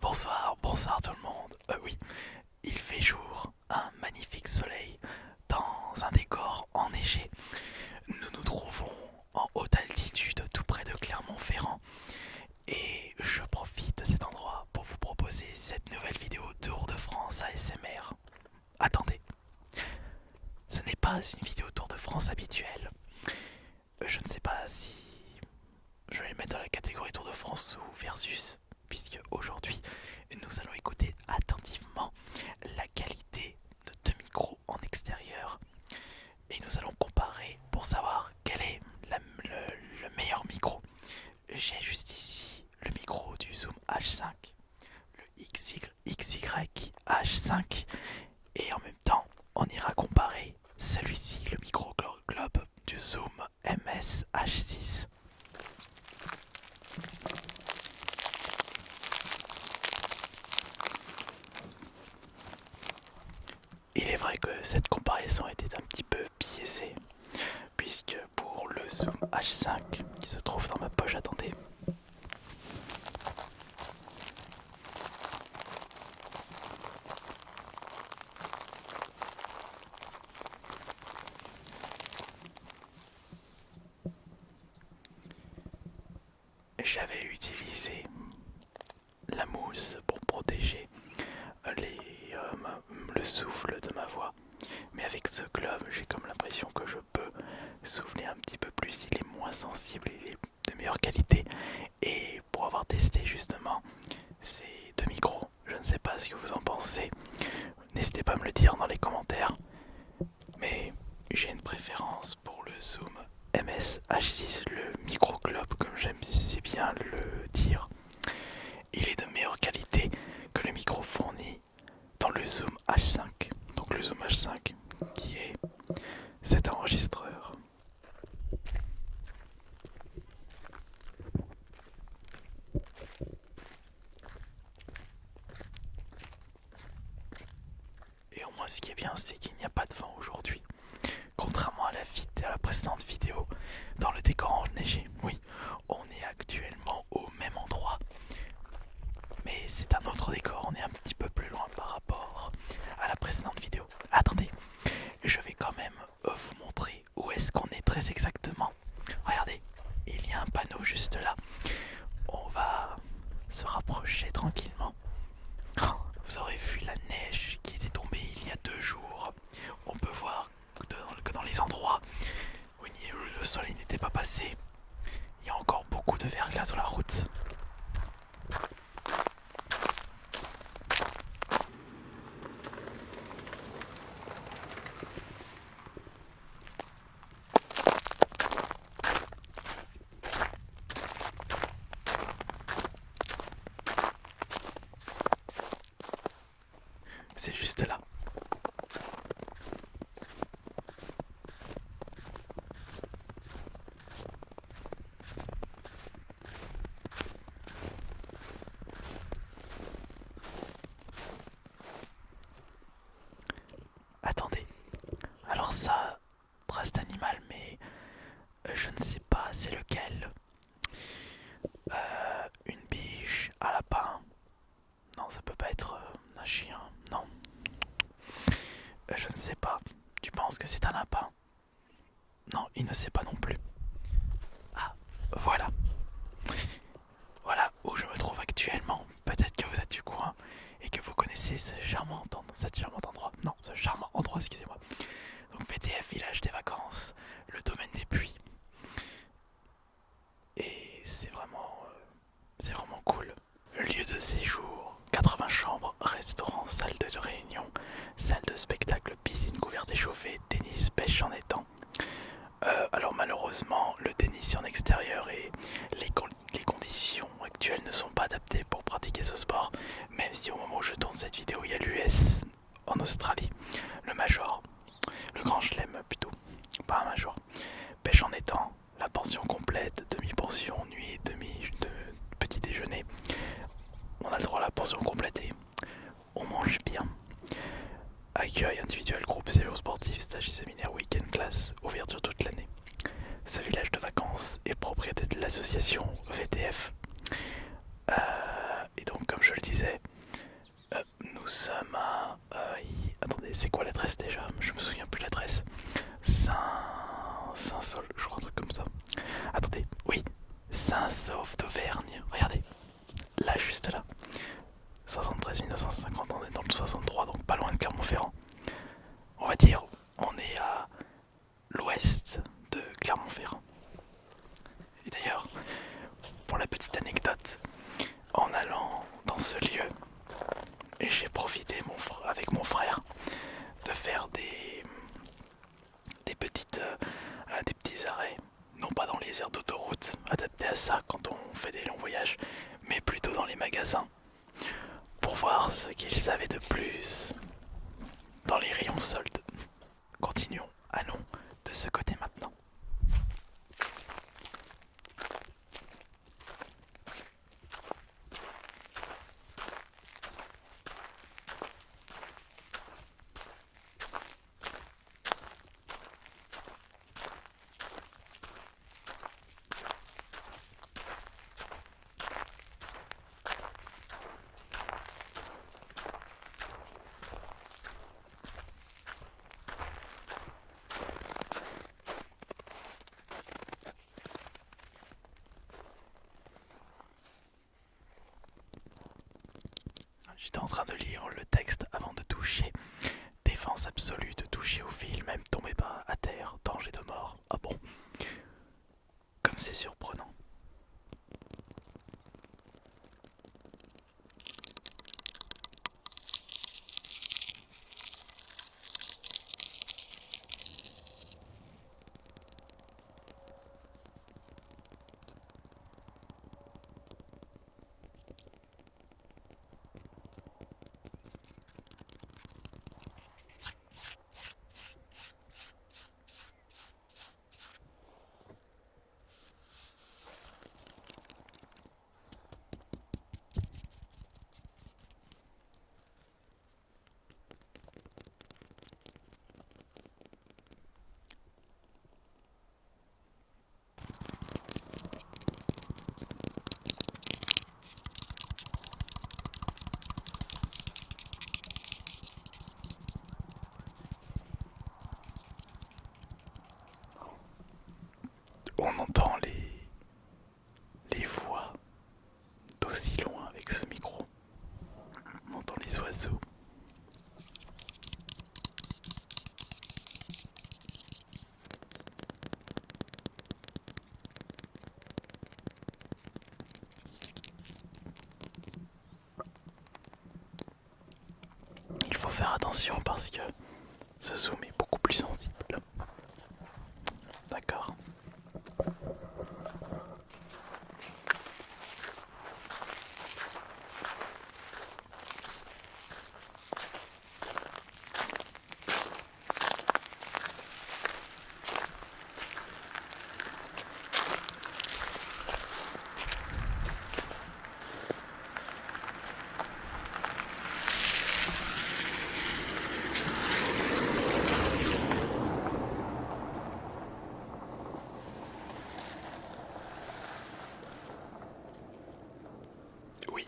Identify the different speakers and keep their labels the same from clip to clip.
Speaker 1: Bonsoir tout le monde. Oui, il fait jour, un magnifique soleil dans un décor enneigé. Nous nous trouvons en haute altitude tout près de Clermont-Ferrand et je profite de cet endroit pour vous proposer cette nouvelle vidéo Tour de France ASMR. Attendez, ce n'est pas une vidéo Tour de France habituelle. Je ne sais pas si je vais le mettre dans la catégorie Tour de France ou versus, puisque aujourd'hui nous allons écouter attentivement la qualité de deux micros en extérieur et nous allons comparer pour savoir quel est le meilleur micro. J'ai juste ici le micro du Zoom H5, le XY H5, et en même temps on ira comparer celui-ci, le micro globe du Zoom MS H6. Il est vrai que cette comparaison était un petit peu biaisée, puisque pour le Zoom H5 qui se trouve dans ma poche, attendez. J'avais utilisé la mousse pour protéger le souffle de ma voix. Mais avec ce globe, j'ai comme l'impression que je peux souffler un petit peu plus. Il est moins sensible, il est de meilleure qualité. Et pour avoir testé justement ces deux micros, je ne sais pas ce que vous en pensez. N'hésitez pas à me le dire dans les commentaires. Mais j'ai une préférence pour le Zoom MS H6, le micro globe, comme j'aime si bien le dire. Il est de meilleure qualité que le micro fourni dans le Zoom H5. Donc le Zoom H5 qui est cet enregistreur. Et au moins ce qui est bien, c'est qu'il n'y a pas de vent aujourd'hui. Contrairement à la précédente vidéo, dans le décor enneigé. Oui, on est actuellement au même endroit, mais c'est un autre décor, on est un petit peu plus loin par rapport à la précédente vidéo. Attendez, je vais quand même vous montrer où est-ce qu'on est très exactement. Regardez, il y a un panneau juste là. On va se rapprocher tranquillement. Oh, vous aurez vu la neige qui était tombée il y a 2 jours. On peut voir que dans les endroits où le soleil n'était pas passé, il y a encore beaucoup de verglas sur la route. C'est juste là. Attendez. Alors ça, trace d'animal, mais je ne sais pas c'est lequel. Une biche, un lapin. Non, ça peut pas être un chien. Non. Je ne sais pas. Tu penses que c'est un lapin? Non, il ne sait pas non plus. Ah, voilà. Voilà où je me trouve actuellement. Peut-être que vous êtes du coin et que vous connaissez cet charmant endroit. Non, ce charmant endroit, excusez-moi. Donc VTF, village des vacances, le domaine des puits. Et c'est vraiment cool. Lieu de séjour, 80 chambres, restaurant, salle de réunion, salle de spectacle, piscine couverte et chauffée, tennis, pêche en étang. Alors malheureusement, le tennis en extérieur et les conditions actuelles ne sont pas adaptées pour pratiquer ce sport, même si au moment où je tourne cette vidéo, il y a l'US en Australie, le Major, le Grand Chelem plutôt, pas un Major. Pêche en étang, la pension complète, demi-pension, nuit, petit déjeuner. On a le droit à la pension complète et on mange bien. Accueil individuel, groupe, séjour sportif, stage et séminaire, week-end, classe, ouverture toute l'année. Ce village de vacances est propriété de l'association VTF. Et donc donc comme je le disais, nous sommes à... attendez, c'est quoi l'adresse déjà? Je me souviens plus de l'adresse. Saint-Saul, je crois un truc comme ça. Attendez, oui, Saint-Sauf d'Auvergne. Regardez, là, juste là. 73 950, on est dans le 63, donc pas loin de Clermont-Ferrand. On va dire, on est à l'ouest de Clermont-Ferrand. Et d'ailleurs, pour la petite anecdote, en allant dans ce lieu, j'ai profité avec mon frère de faire des petits arrêts, non pas dans les aires d'autoroute adaptés à ça quand on fait des longs voyages, mais plutôt dans les magasins, pour voir ce qu'ils savaient de plus dans les rayons soldes. Continuons, allons de ce côté maintenant. J'étais en train de lire le texte avant de toucher. Défense absolue de toucher au fil, même tomber pas à terre, danger de mort. Ah bon? Comme c'est surprenant. On entend les voix d'aussi loin avec ce micro. On entend les oiseaux. Il faut faire attention parce que ce zoom est beaucoup plus sensible. D'accord. Oui.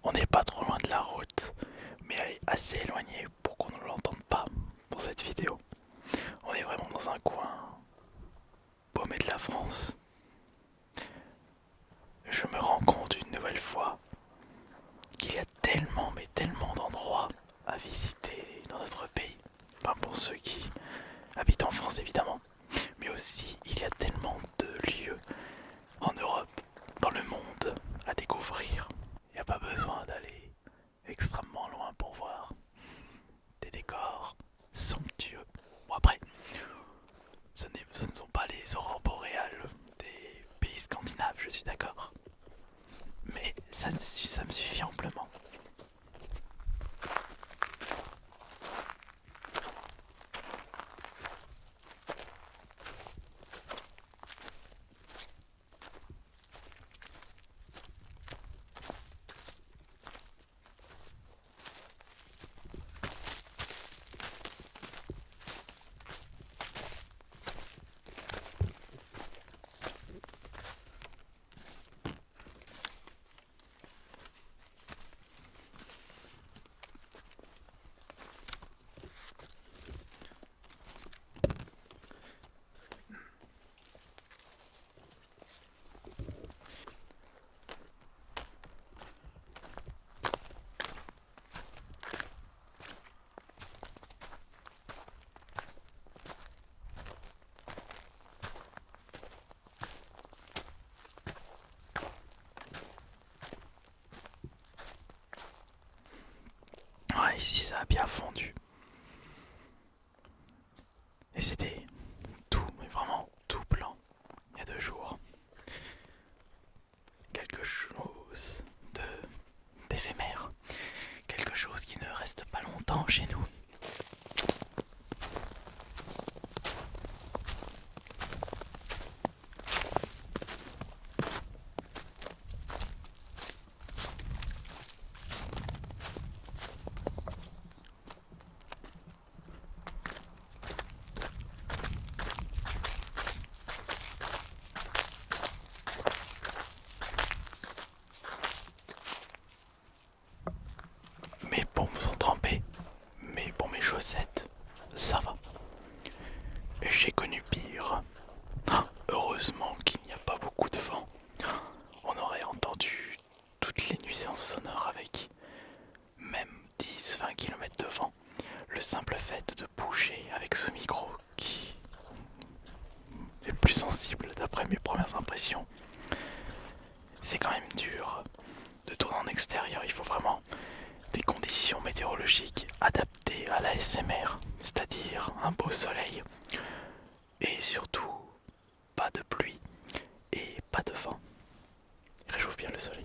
Speaker 1: On n'est pas trop loin de la route, mais elle est assez éloignée pour qu'on ne l'entende pas pour cette vidéo. On est vraiment dans un coin paumé de la France. Je me rends compte une nouvelle fois qu'il y a tellement, mais tellement d'endroits à visiter dans notre pays. Enfin, pour ceux qui habitent en France évidemment, mais aussi il y a tellement de lieux en Europe, dans le monde à découvrir. ça me suffit amplement. Ouais, ici ça a bien fondu. Et c'était tout, mais vraiment tout blanc, il y a 2 jours. Quelque chose de d'éphémère. Quelque chose qui ne reste pas longtemps chez nous. Mes pompes sont trempées, mais pour mes chaussettes, ça va. J'ai connu pire. Ah, heureusement qu'il n'y a pas beaucoup de vent. On aurait entendu toutes les nuisances sonores avec même 10-20 km de vent. Le simple fait de bouger avec ce micro qui est plus sensible d'après mes premières impressions, c'est quand même dur de tourner en extérieur. Il faut vraiment des conditions météorologiques adaptées à la SMR, c'est-à-dire un beau soleil et surtout pas de pluie et pas de vent. Réchauffe bien le soleil.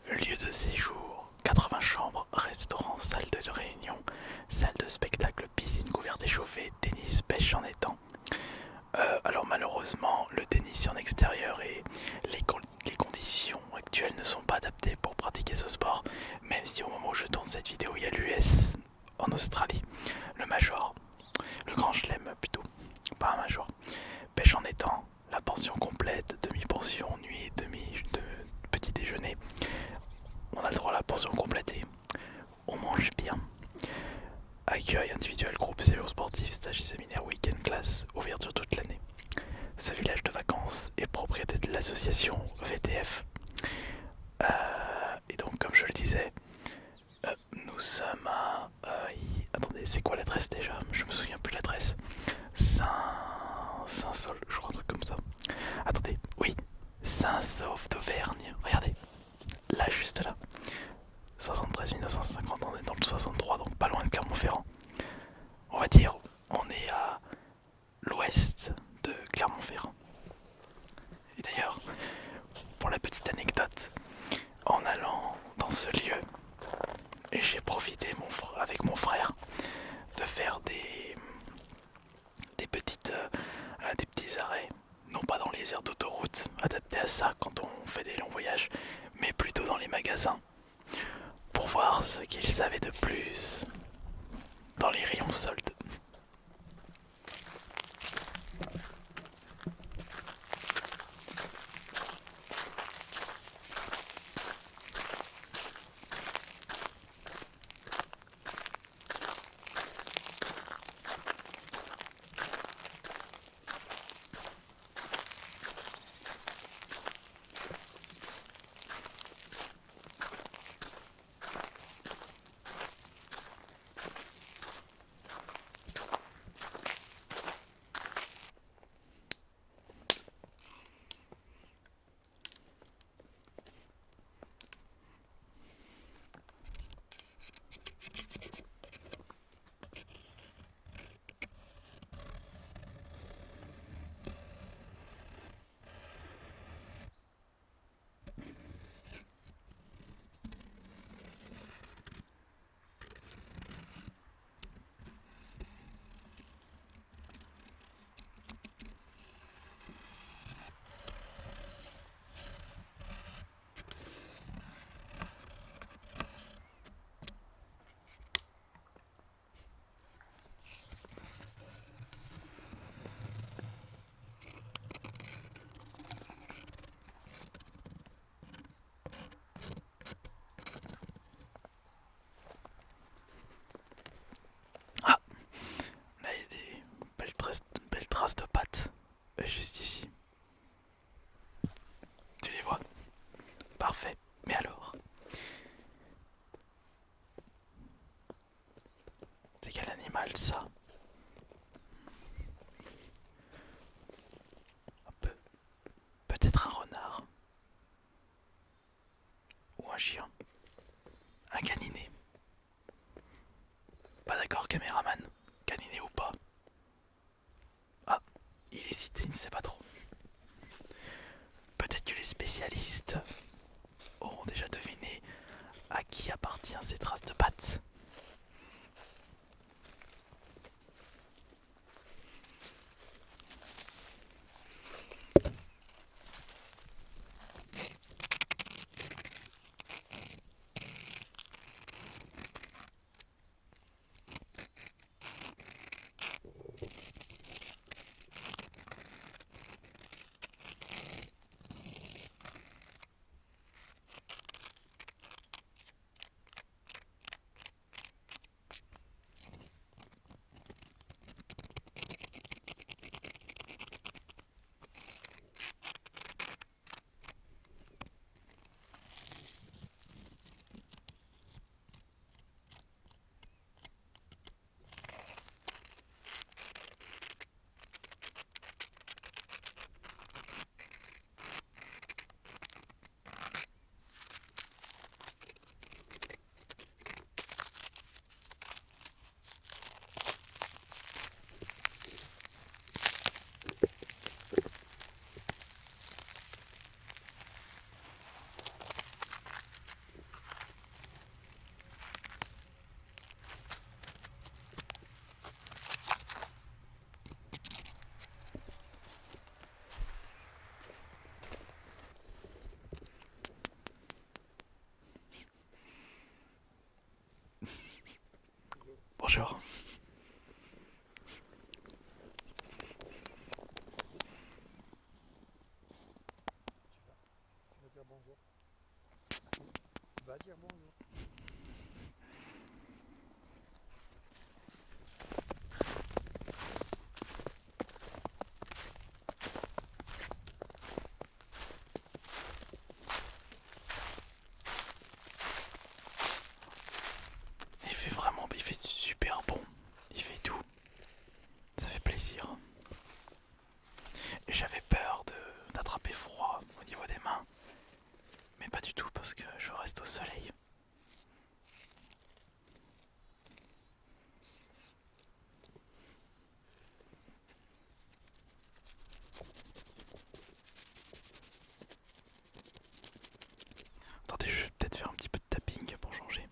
Speaker 1: Lieu de séjour, 80 chambres, restaurant, salle de réunion, salle de spectacle, piscine couverte et chauffée, tennis, pêche en étang. Alors malheureusement, le tennis en extérieur et les conditions actuelles ne sont pas adaptées pour pratiquer ce sport, même si au moment où je tourne cette vidéo, il y a l'US en Australie, le Major, le Grand Chelem plutôt, pas un Major. Pêche en étang, la pension complète, demi-pension, nuit, petit déjeuner. On a le droit à la pension complète et on mange bien. Accueil individuel, groupe, séjour sportif, stage et séminaire, week-end, classe, ouverture toute l'année. Ce village de vacances est propriété de l'association VTF. Et donc, comme je le disais, nous sommes à... attendez, c'est quoi l'adresse déjà? Je me souviens plus de l'adresse. Saint-Saul, je crois, un truc comme ça. Attendez, oui, Saint-Sauf d'Auvergne. Regardez, là, juste là. 73 950, on est dans le 63, donc pas loin de Clermont-Ferrand. On va dire, on est à l'ouest de Clermont-Ferrand. Et d'ailleurs, pour la petite anecdote, en allant dans ce lieu, j'ai profité avec mon frère de faire des petits arrêts, non pas dans les aires d'autoroute adaptés à ça quand on fait des longs voyages, mais plutôt dans les magasins, pour voir ce qu'ils savaient de plus dans les rayons soldes. s'appelle ça? Pe- Peut-être un renard? Ou un chien? Un caniné? Pas d'accord, caméraman. Caniné ou pas? Ah, il hésite, il ne sait pas trop. Peut-être que les spécialistes auront déjà deviné à qui appartient ces traces de pattes. Bonjour.
Speaker 2: Tu vas dire bonjour. Va dire bonjour.
Speaker 1: Il fait super bon. Il fait tout. Ça fait plaisir. J'avais peur d'attraper froid au niveau des mains, mais pas du tout parce que je reste au soleil. Attendez, je vais peut-être faire un petit peu de tapping pour changer.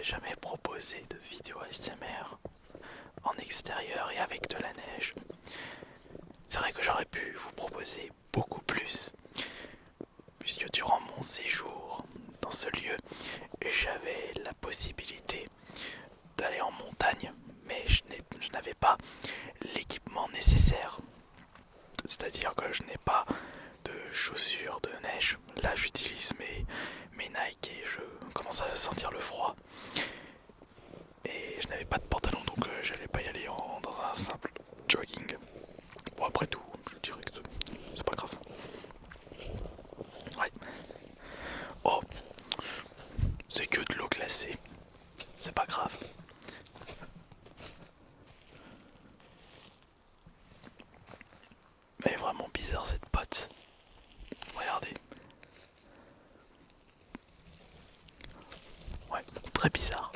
Speaker 1: jamais proposé de vidéo ASMR en extérieur et avec de la neige. C'est vrai que j'aurais pu vous proposer beaucoup plus, puisque durant mon séjour dans ce lieu, j'avais la possibilité d'aller en montagne, mais je n'avais pas l'équipement nécessaire. C'est-à-dire que je n'ai pas de chaussures de neige. Là, j'utilise mes Nike et je commence à sentir le froid. Et je n'avais pas de pantalon, donc j'allais pas y aller dans un simple jogging. Bon, après tout, je dirais que c'est pas grave. Ouais. Oh, c'est que de l'eau glacée. C'est pas grave. Mais vraiment bizarre cette pâte. Regardez. Ouais, très bizarre.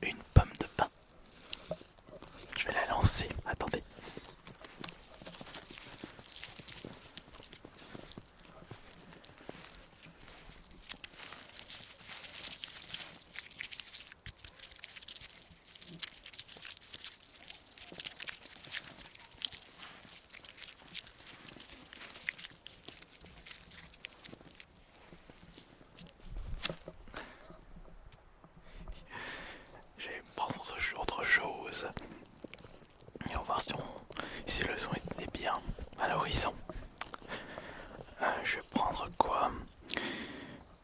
Speaker 1: Une pomme de pain. Je vais la lancer. Attendez. Je vais prendre autre chose. Et on va voir si le son est bien à l'horizon. Je vais prendre quoi?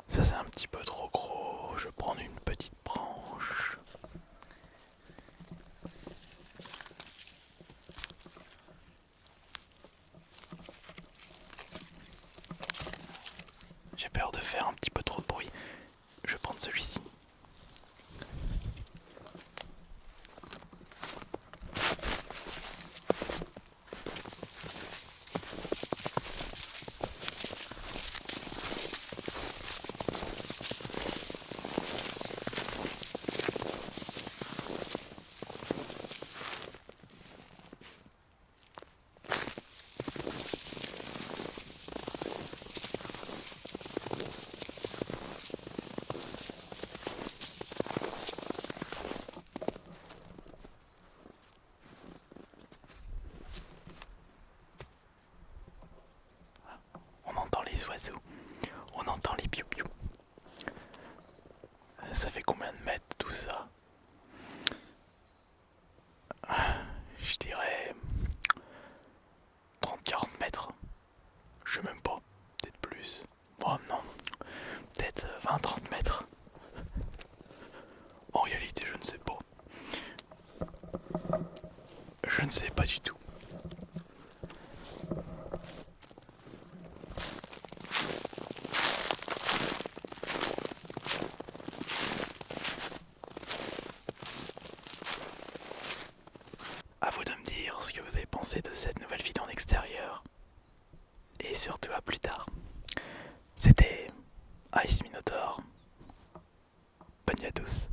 Speaker 1: Ça c'est un petit peu trop gros. Je vais prendre une petite branche. J'ai peur de faire un petit peu trop de bruit. Je vais prendre celui-ci. On entend les oiseaux. On entend les piou-piou. Ça fait combien de mètres tout ça? Je dirais 30-40 mètres. Je sais même pas. Peut-être plus. Oh non. Peut-être 20-30 mètres. En réalité, je ne sais pas. Je ne sais pas du tout. À vous de me dire ce que vous avez pensé de cette nouvelle vidéo en extérieur. Et surtout à plus tard. C'était Ice Minotaur. Bonne nuit à tous.